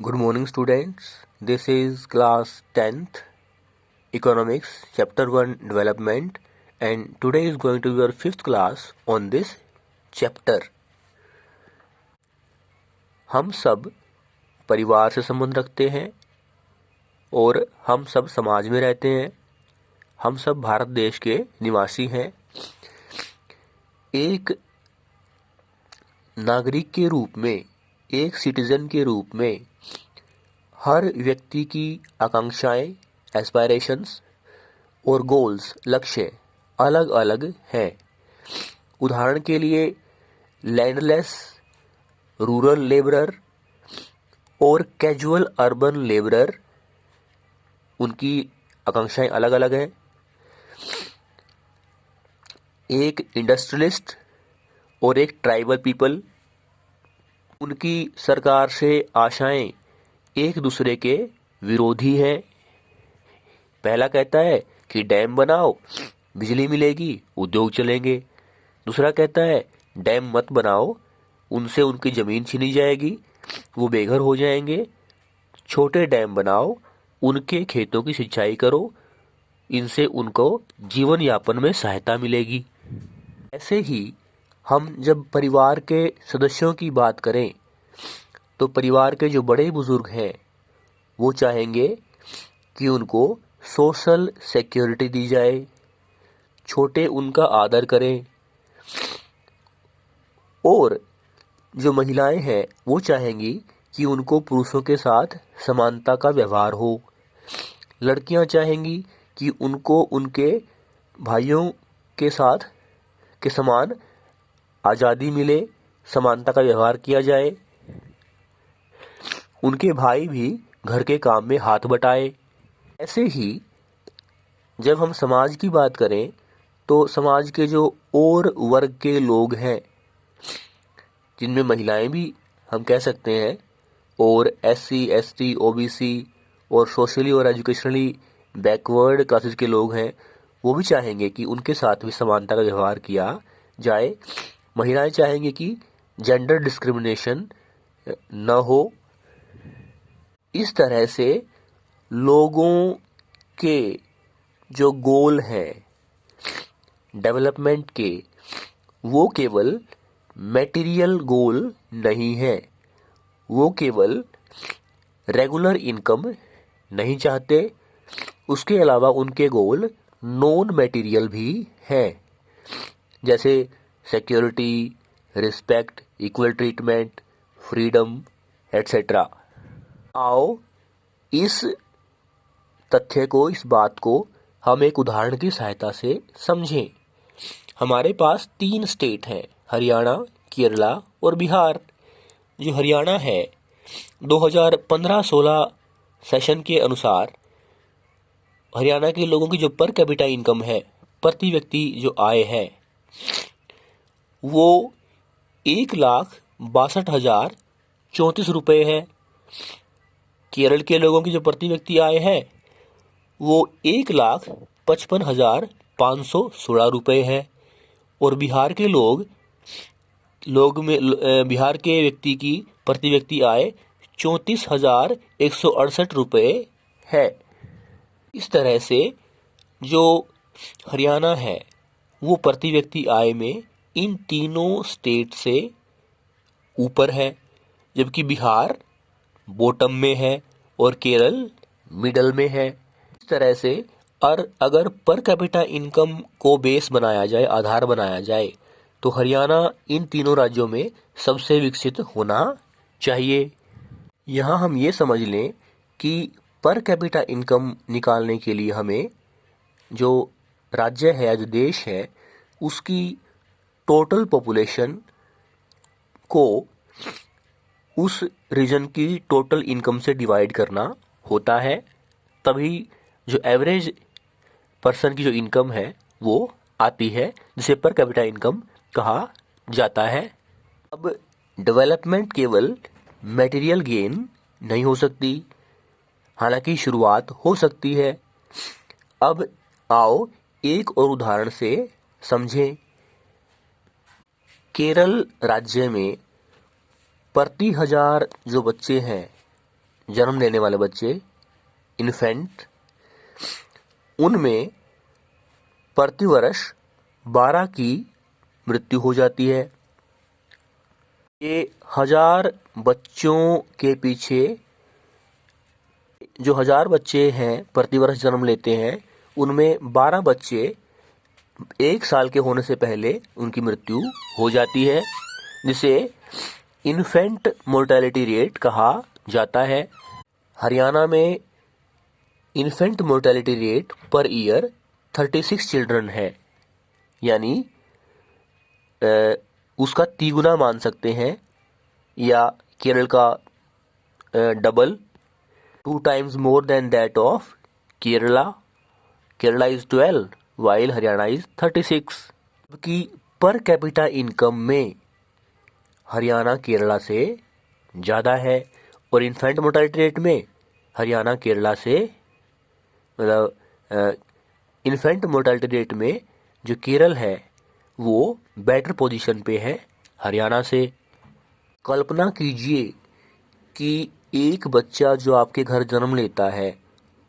Good morning, students. This is class 10th Economics, Chapter 1 Development, and today is going to be our 5th class on this chapter. हम सब परिवार से संबंध रखते हैं और हम सब समाज में रहते हैं। हम सब भारत देश के निवासी हैं। एक नागरिक के रूप में, एक सिटीजन के रूप में हर व्यक्ति की आकांक्षाएं, एस्पायरेशंस और गोल्स, लक्ष्य अलग अलग हैं। उदाहरण के लिए लैंडलेस रूरल लेबरर और कैजुअल अर्बन लेबरर, उनकी आकांक्षाएं अलग अलग हैं। एक इंडस्ट्रियलिस्ट और एक ट्राइबल पीपल, उनकी सरकार से आशाएं एक दूसरे के विरोधी हैं। पहला कहता है कि डैम बनाओ, बिजली मिलेगी, उद्योग चलेंगे। दूसरा कहता है डैम मत बनाओ, उनसे उनकी ज़मीन छीनी जाएगी, वो बेघर हो जाएंगे। छोटे डैम बनाओ, उनके खेतों की सिंचाई करो, इनसे उनको जीवन यापन में सहायता मिलेगी। ऐसे ही हम जब परिवार के सदस्यों की बात करें तो परिवार के जो बड़े बुजुर्ग हैं वो चाहेंगे कि उनको सोशल सिक्योरिटी दी जाए, छोटे उनका आदर करें। और जो महिलाएं हैं वो चाहेंगी कि उनको पुरुषों के साथ समानता का व्यवहार हो। लड़कियां चाहेंगी कि उनको उनके भाइयों के साथ के समान आज़ादी मिले, समानता का व्यवहार किया जाए। उनके भाई भी घर के काम में हाथ बटाए। ऐसे ही जब हम समाज की बात करें तो समाज के जो और वर्ग के लोग हैं, जिनमें महिलाएं भी हम कह सकते हैं, और SC, ST, OBC और सोशली और एजुकेशनली बैकवर्ड क्लासेस के लोग हैं, वो भी चाहेंगे कि उनके साथ भी समानता का व्यवहार किया जाए। महिलाएं चाहेंगे कि जेंडर डिस्क्रिमिनेशन न हो। इस तरह से लोगों के जो गोल हैं डेवलपमेंट के, वो केवल मटेरियल गोल नहीं है। वो केवल रेगुलर इनकम नहीं चाहते, उसके अलावा उनके गोल नॉन मटेरियल भी हैं, जैसे security, respect, equal treatment, freedom etcetera. आओ इस तथ्य को, इस बात को हम एक उदाहरण की सहायता से समझें। हमारे पास 3 स्टेट हैं, हरियाणा, केरला और बिहार। जो हरियाणा है, 2015-16 सेशन के अनुसार हरियाणा के लोगों की जो पर कैपिटा इनकम है, प्रति व्यक्ति जो आय है, वो 1,62,034 रुपये है। केरल के लोगों की जो प्रति व्यक्ति आय है वो 1,55,516 रुपये है। और बिहार के बिहार के व्यक्ति की प्रति व्यक्ति आय 34,168 रुपये है। इस तरह से जो हरियाणा है वो प्रति व्यक्ति आय में इन तीनों स्टेट से ऊपर है, जबकि बिहार बॉटम में है और केरल मिडल में है। इस तरह से अगर पर कैपिटा इनकम को बेस बनाया जाए, आधार बनाया जाए, तो हरियाणा इन तीनों राज्यों में सबसे विकसित होना चाहिए। यहाँ हम ये समझ लें कि पर कैपिटा इनकम निकालने के लिए हमें जो राज्य है, जो देश है, उसकी टोटल पॉपुलेशन को उस रीजन की टोटल इनकम से डिवाइड करना होता है, तभी जो एवरेज पर्सन की जो इनकम है वो आती है, जिसे पर कैपिटा इनकम कहा जाता है। अब डेवलपमेंट केवल मटेरियल गेन नहीं हो सकती, हालांकि शुरुआत हो सकती है। अब आओ एक और उदाहरण से समझें। केरल राज्य में प्रति 1000 जो बच्चे हैं जन्म लेने वाले बच्चे, इन्फेंट, उनमें प्रतिवर्ष 12 की मृत्यु हो जाती है। ये 1000 बच्चों के पीछे, जो 1000 बच्चे हैं प्रतिवर्ष जन्म लेते हैं, उनमें 12 बच्चे 1 साल के होने से पहले उनकी मृत्यु हो जाती है, जिसे इन्फेंट मोर्टेलिटी रेट कहा जाता है। हरियाणा में infant mortality rate per year 36 children है, यानी उसका 3 गुना मान सकते हैं, या केरल का double, 2 times more than that of Kerala. Kerala is 12 while Haryana is 36। जबकि पर कैपिटा इनकम में हरियाणा केरला से ज़्यादा है, और इन्फेंट मोर्टेलिटी रेट में हरियाणा केरला से, मतलब इन्फेंट मोर्टेलिटी रेट में जो केरल है वो बेटर पोजीशन पे है हरियाणा से। कल्पना कीजिए कि एक बच्चा जो आपके घर जन्म लेता है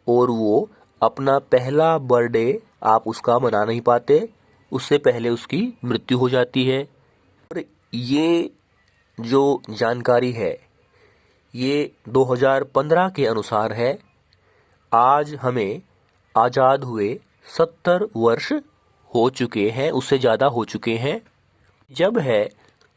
और वो अपना पहला बर्थडे आप उसका मना नहीं पाते, उससे पहले उसकी मृत्यु हो जाती है। और ये जो जानकारी है ये 2015 के अनुसार है। आज हमें आज़ाद हुए 70 वर्ष हो चुके हैं, उससे ज़्यादा हो चुके हैं।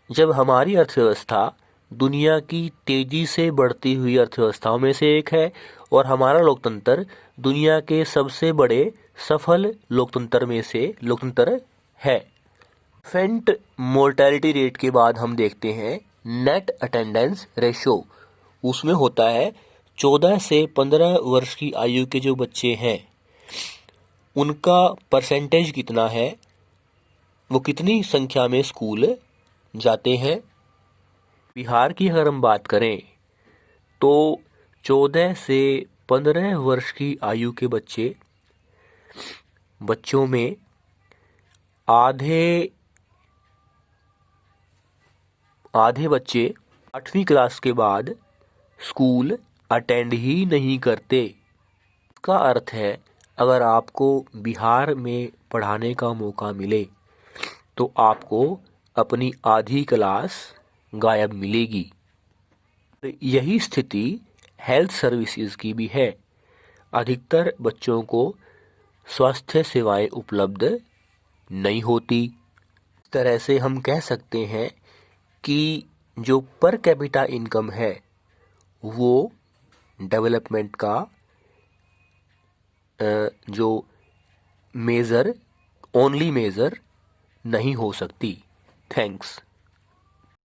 जब हमारी अर्थव्यवस्था दुनिया की तेजी से बढ़ती हुई अर्थव्यवस्थाओं में से एक है, और हमारा लोकतंत्र दुनिया के सबसे बड़े सफल लोकतंत्र है। इन्फेंट मोर्टेलिटी रेट के बाद हम देखते हैं नेट अटेंडेंस रेशो। उसमें होता है 14 से 15 वर्ष की आयु के जो बच्चे हैं उनका परसेंटेज कितना है, वो कितनी संख्या में स्कूल जाते हैं। बिहार की अगर हम बात करें तो 14 से 15 वर्ष की आयु के बच्चों में आधे बच्चे 8वीं क्लास के बाद स्कूल अटेंड ही नहीं करते। इसका अर्थ है अगर आपको बिहार में पढ़ाने का मौका मिले तो आपको अपनी आधी क्लास गायब मिलेगी। यही स्थिति हेल्थ सर्विसेज की भी है। अधिकतर बच्चों को स्वास्थ्य सेवाएं उपलब्ध नहीं होती। इस तरह से हम कह सकते हैं कि जो पर कैपिटा इनकम है वो डेवलपमेंट का जो ओनली मेजर नहीं हो सकती। थैंक्स।